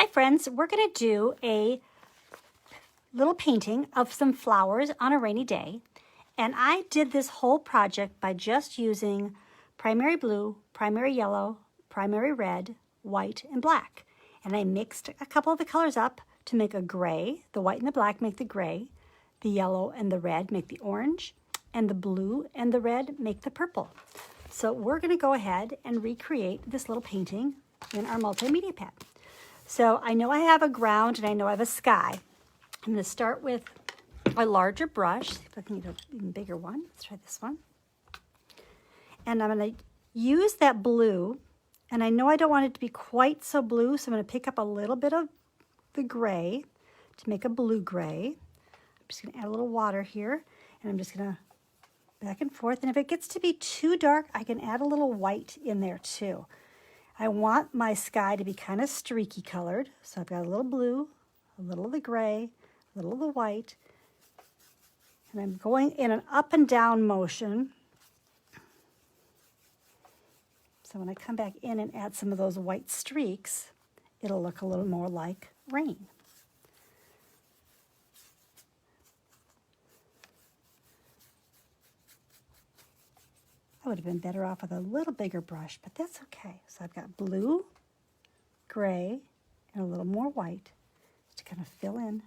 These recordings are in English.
friends, we're going to do a little painting of some flowers on a rainy day. And I did this whole project by just using primary blue, primary yellow, primary red, white, and black. And I mixed a couple of the colors up to make a gray. The white and the black make the gray. The yellow and the red make the orange. And the blue and the red make the purple. So we're going to go ahead and recreate this little painting in our multimedia pad. So I know I have a ground and I know I have a sky. I'm going to start with a larger brush. See if I can get an even bigger one. Let's try this one. And I'm going to use that blue. And I know I don't want it to be quite so blue, so I'm going to pick up a little bit of the gray to make a blue gray. I'm just going to add a little water here. And I'm just going to back and forth. And if it gets to be too dark, I can add a little white in there too. I want my sky to be kind of streaky colored. So I've got a little blue, a little of the gray, a little of the white. And I'm going in an up and down motion. So when I come back in and add some of those white streaks, it'll look a little more like rain. I would have been better off with a little bigger brush, but that's okay. So I've got blue, gray, and a little more white to kind of fill in.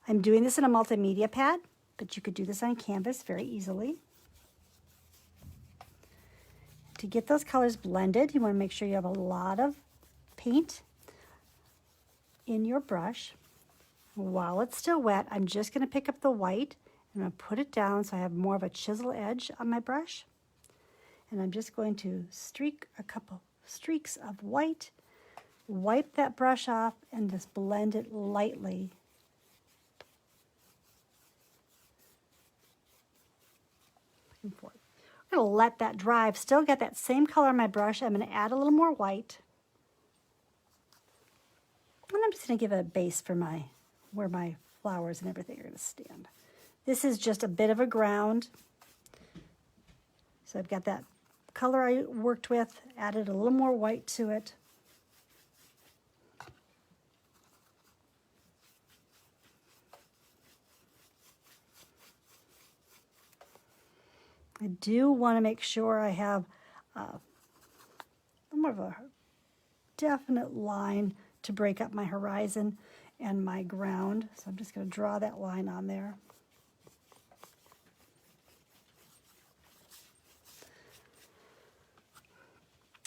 I'm doing this in a multimedia pad, but you could do this on canvas very easily. To get those colors blended, you want to make sure you have a lot of paint in your brush. While it's still wet, I'm just going to pick up the white and I'm going to put it down so I have more of a chisel edge on my brush. And I'm just going to streak a couple streaks of white, wipe that brush off, and just blend it lightly. I'm going to let that dry. I've still got that same color on my brush. I'm going to add a little more white. And I'm just going to give it a base for where my flowers and everything are going to stand. This is just a bit of a ground. So I've got that color I worked with, added a little more white to it. I do want to make sure I have more of a definite line to break up my horizon and my ground. So I'm just going to draw that line on there.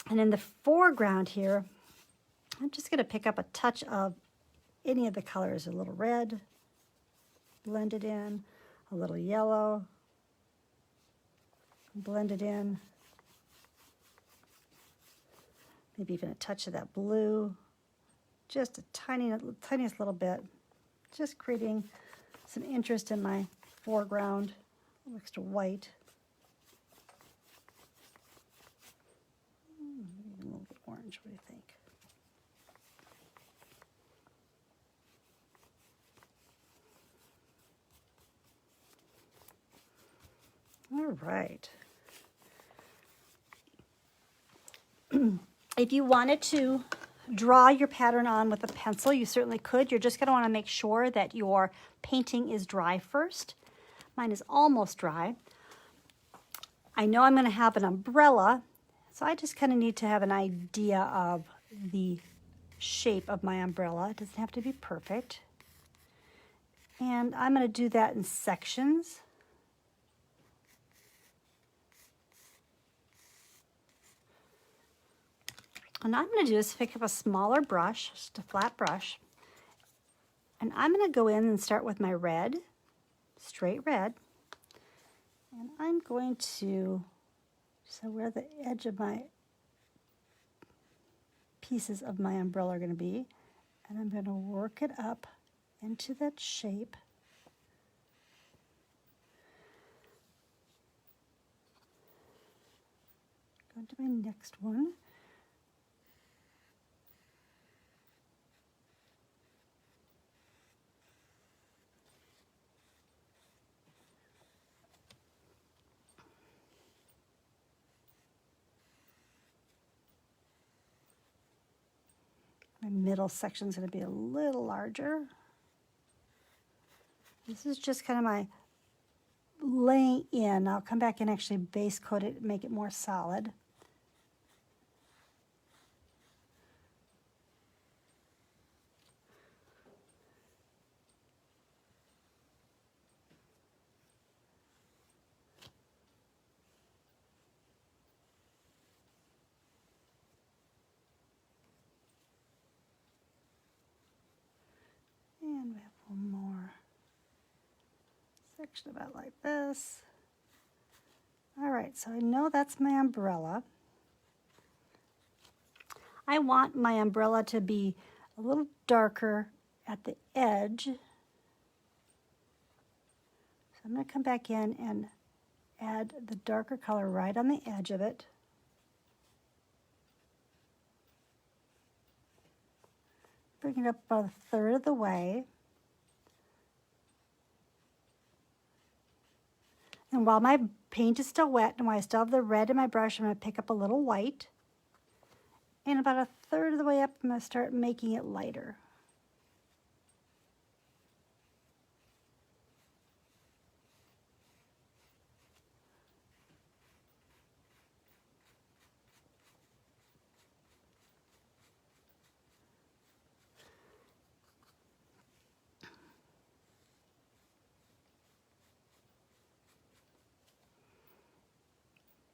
And in the foreground here, I'm just going to pick up a touch of any of the colors, a little red, blend it in, a little yellow, blend it in, maybe even a touch of that blue, just a tiniest little bit, just creating some interest in my foreground, next to white. Maybe a little bit orange, what do you think? All right. If you wanted to draw your pattern on with a pencil, you certainly could. You're just going to want to make sure that your painting is dry first. Mine is almost dry. I know I'm going to have an umbrella, so I just kind of need to have an idea of the shape of my umbrella. It doesn't have to be perfect. And I'm going to do that in sections. And I'm going to do is pick up a smaller brush, just a flat brush, and I'm going to go in and start with my red, straight red, and I'm going to, so where the edge of my pieces of my umbrella are going to be, and I'm going to work it up into that shape. Go to my next one. middle section is going to be a little larger. This is just kind of my laying in. I'll come back and actually base coat it, make it more solid. And we have one more section about like this. All right, so I know that's my umbrella. I want my umbrella to be a little darker at the edge. So I'm going to come back in and add the darker color right on the edge of it. Bring it up about a third of the way. And while my paint is still wet and while I still have the red in my brush, I'm going to pick up a little white. And about a third of the way up, I'm going to start making it lighter.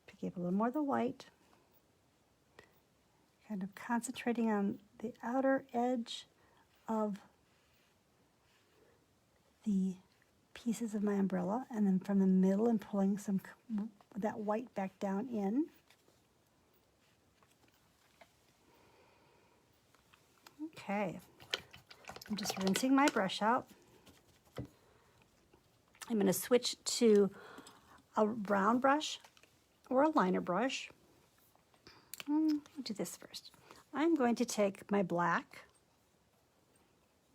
Picking up a little more of the white. Kind of concentrating on the outer edge of the pieces of my umbrella, and then from the middle and pulling some that white back down in. Okay, I'm just rinsing my brush out. I'm going to switch to a round brush or a liner brush. I'll do this first. I'm going to take my black,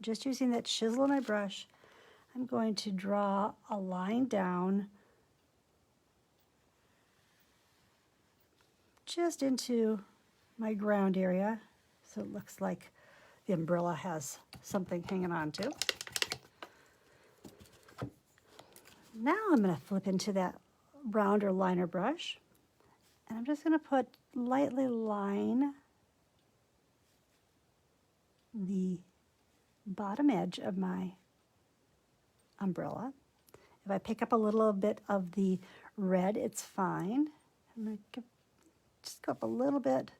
just using that chisel in my brush. I'm going to draw a line down just into my ground area, so it looks like the umbrella has something hanging on to. Now I'm going to flip into that rounder liner brush, and I'm just going to lightly line the bottom edge of my umbrella. If I pick up a little bit of the red, it's fine. I'm going to just go up a little bit,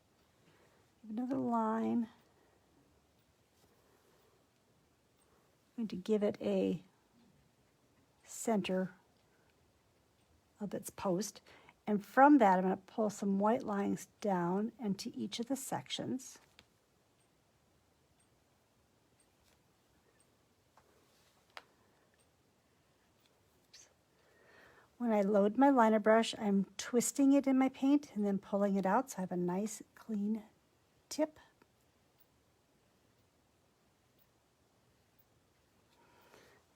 another line. I'm going to give it a center of its post. And from that, I'm going to pull some white lines down into each of the sections. When I load my liner brush, I'm twisting it in my paint and then pulling it out so I have a nice clean tip.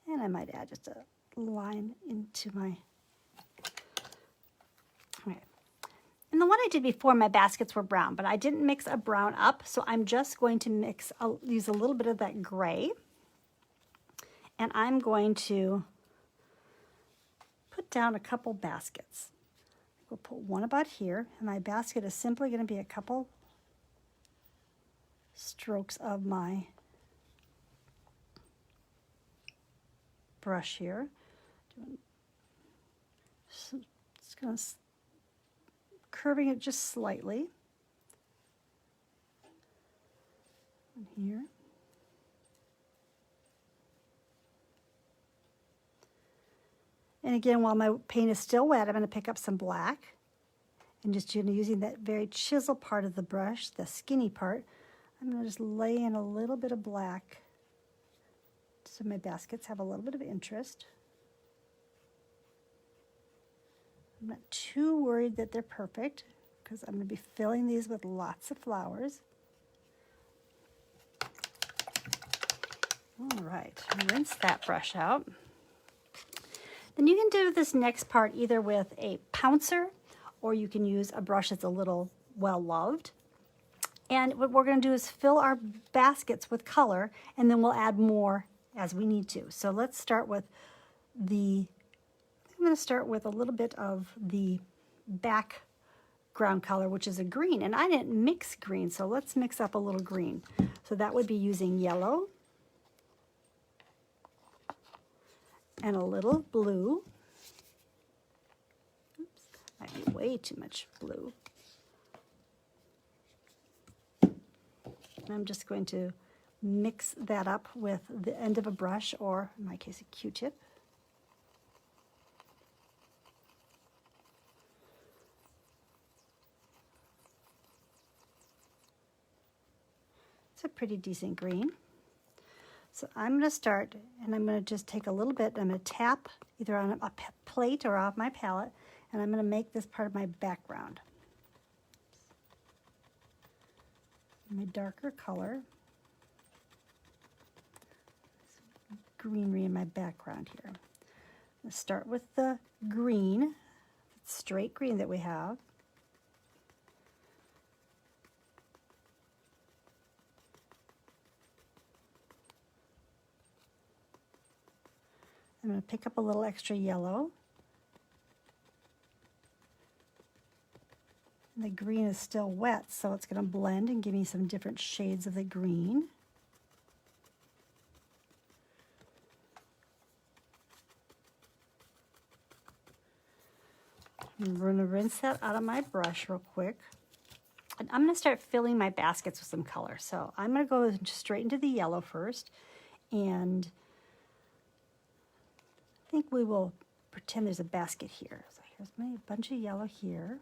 And I might add just a line into my... Okay. And the one I did before, my baskets were brown, but I didn't mix a brown up, so I'm just going to use a little bit of that gray. And I'm going to put down a couple baskets. We'll put one about here, and my basket is simply going to be a couple strokes of my brush here. So just going to curving it just slightly. And here. And again, while my paint is still wet, I'm going to pick up some black. And just using that very chisel part of the brush, the skinny part, I'm going to just lay in a little bit of black so my baskets have a little bit of interest. I'm not too worried that they're perfect because I'm going to be filling these with lots of flowers. All right, rinse that brush out. Then you can do this next part either with a pouncer or you can use a brush that's a little well-loved. And what we're going to do is fill our baskets with color, and then we'll add more as we need to. So let's start with I'm going to start with a little bit of the background color, which is a green. And I didn't mix green, so let's mix up a little green. So that would be using yellow and a little blue. Oops, might be way too much blue. And I'm just going to mix that up with the end of a brush, or in my case, a Q-tip. It's a pretty decent green. So I'm going to start, and I'm going to just take a little bit, I'm going to tap either on a plate or off my palette, and I'm going to make this part of my background. My darker color, greenery in my background here. Let's start with the green, straight green that we have. I'm going to pick up a little extra yellow. And the green is still wet, so it's going to blend and give me some different shades of the green. I'm going to rinse that out of my brush real quick. And I'm going to start filling my baskets with some color. So I'm going to go straight into the yellow first. And I think we will pretend there's a basket here. So here's my bunch of yellow here.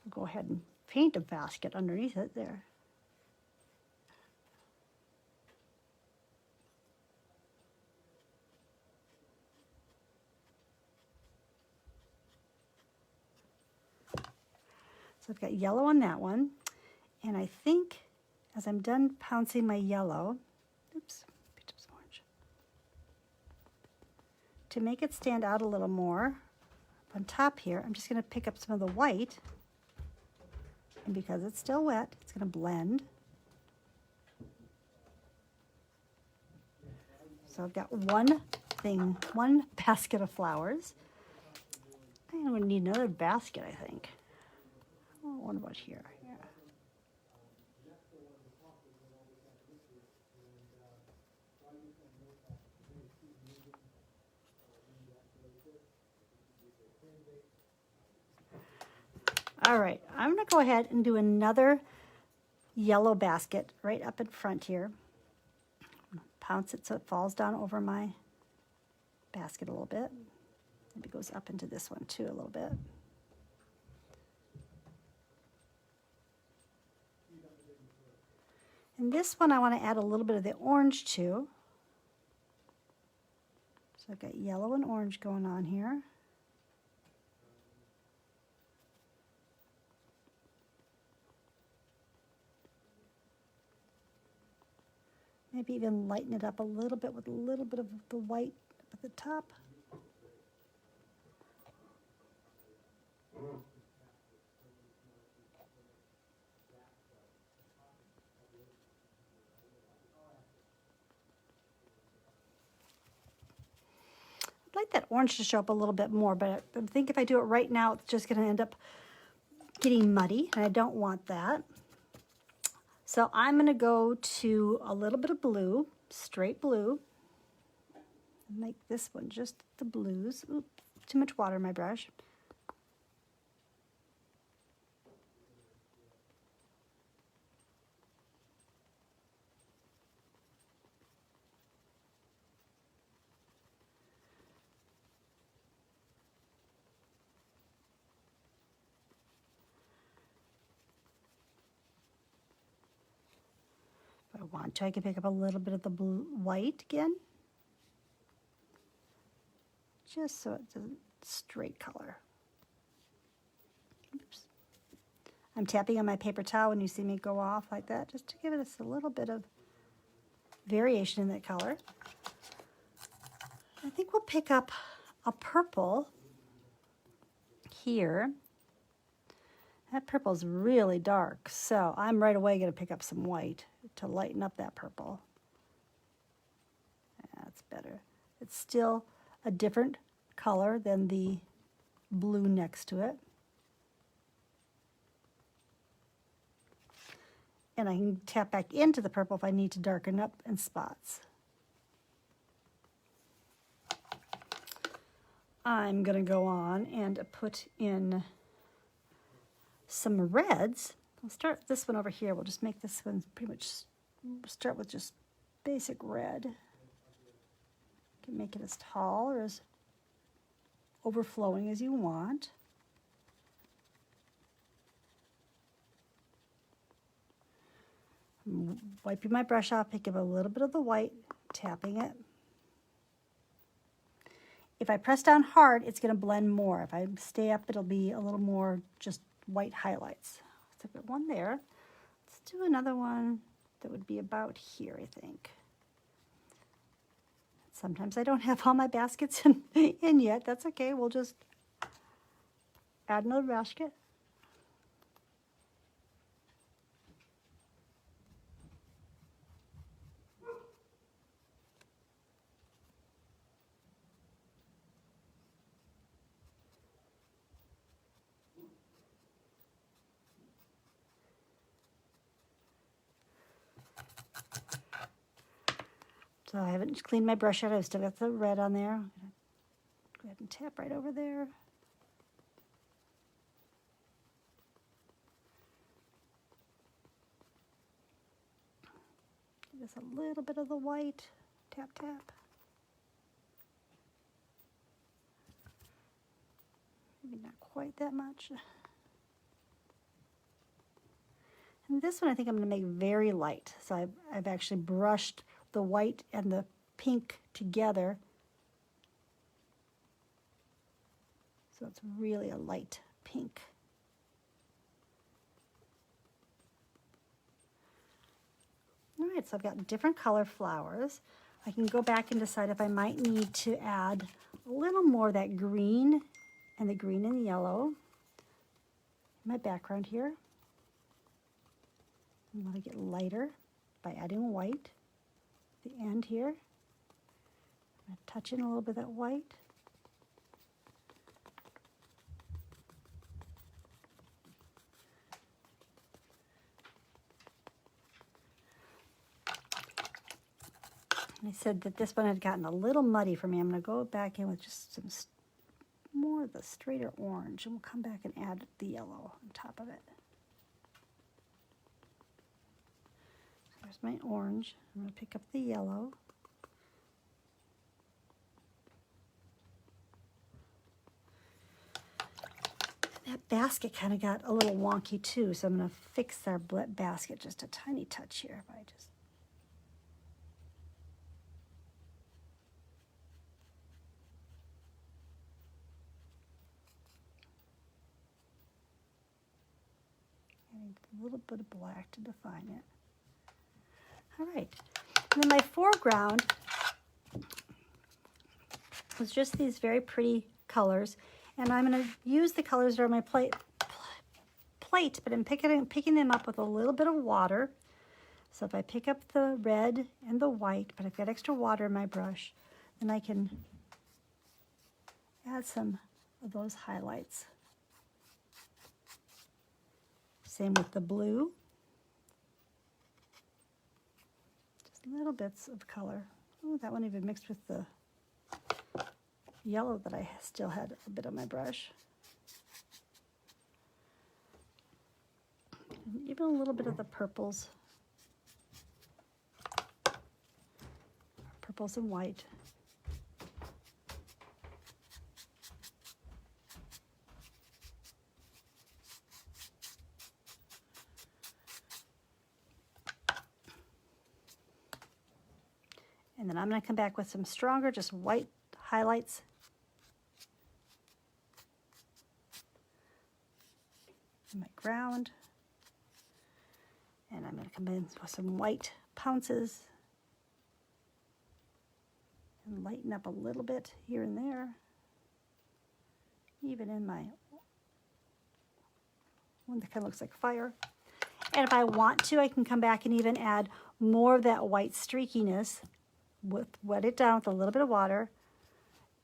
I'll go ahead and paint a basket underneath it there. So I've got yellow on that one. And I think as I'm done pouncing my yellow, oops, picked up some orange. To make it stand out a little more, on top here, I'm just going to pick up some of the white. And because it's still wet, it's going to blend. So I've got one basket of flowers. I'm going to need another basket, I think. Oh, what about here? Yeah. All right, I'm going to go ahead and do another yellow basket right up in front here. Pounce it so it falls down over my basket a little bit. Maybe it goes up into this one too a little bit. And this one I want to add a little bit of the orange to. So I've got yellow and orange going on here. Maybe even lighten it up a little bit with a little bit of the white up at the top. I'd like that orange to show up a little bit more, but I think if I do it right now, it's just going to end up getting muddy, and I don't want that. So I'm going to go to a little bit of blue, straight blue. Make this one just the blues. Oops, too much water in my brush. If I want to, I can pick up a little bit of the blue, white again. Just so it's a straight color. Oops. I'm tapping on my paper towel when you see me go off like that, just to give it a little bit of variation in that color. I think we'll pick up a purple here. That purple's really dark, so I'm right away going to pick up some white to lighten up that purple. That's better. It's still a different color than the blue next to it. And I can tap back into the purple if I need to darken up in spots. I'm going to go on and put in some reds. I'll start this one over here. We'll just make this one pretty much start with just basic red. You can make it as tall or as overflowing as you want. I'm wiping my brush off, picking up a little bit of the white, tapping it. If I press down hard, it's going to blend more. If I stay up, it'll be a little more just white highlights. So I've got one there. Let's do another one that would be about here, I think. Sometimes I don't have all my baskets in yet. That's okay. We'll just add another basket. So I haven't cleaned my brush yet. I've still got the red on there. I'm going to go ahead and tap right over there. Give this a little bit of the white. Tap, tap. Maybe not quite that much. And this one I think I'm going to make very light. So I've actually brushed the white and the pink together. So it's really a light pink. All right, so I've got different color flowers. I can go back and decide if I might need to add a little more of that green and the green and the yellow in my background here. I want to get lighter by adding white. The end here. I'm going to touch in a little bit of that white. And I said that this one had gotten a little muddy for me. I'm going to go back in with just some more of the straighter orange, and we'll come back and add the yellow on top of it. There's my orange. I'm going to pick up the yellow. That basket kind of got a little wonky too, so I'm going to fix our basket just a tiny touch here by just adding a little bit of black to define it. All right, and then my foreground was just these very pretty colors, and I'm going to use the colors that are on my plate, but I'm picking them up with a little bit of water. So if I pick up the red and the white, but I've got extra water in my brush, then I can add some of those highlights. Same with the blue. Just little bits of color. Oh, that one even mixed with the yellow that I still had a bit on my brush. And even a little bit of the purples. Purples and white. And then I'm going to come back with some stronger, just white highlights. In my ground. And I'm going to come in with some white pounces. And lighten up a little bit here and there. Even in my one that kind of looks like fire. And if I want to, I can come back and even add more of that white streakiness, wet it down with a little bit of water,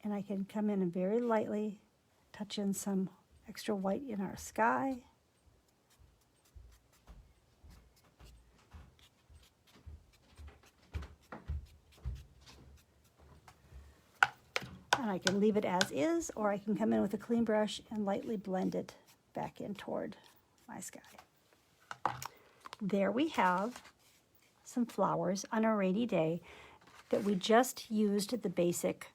and I can come in and very lightly touch in some extra white in our sky. And I can leave it as is, or I can come in with a clean brush and lightly blend it back in toward my sky. There we have some flowers on a rainy day that we just used the basic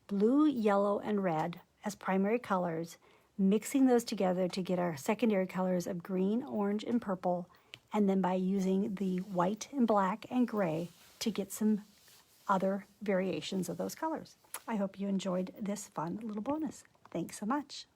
blue, yellow, and red as primary colors, mixing those together to get our secondary colors of green, orange, and purple, and then by using the white and black and gray to get some other variations of those colors. I hope you enjoyed this fun little bonus. Thanks so much.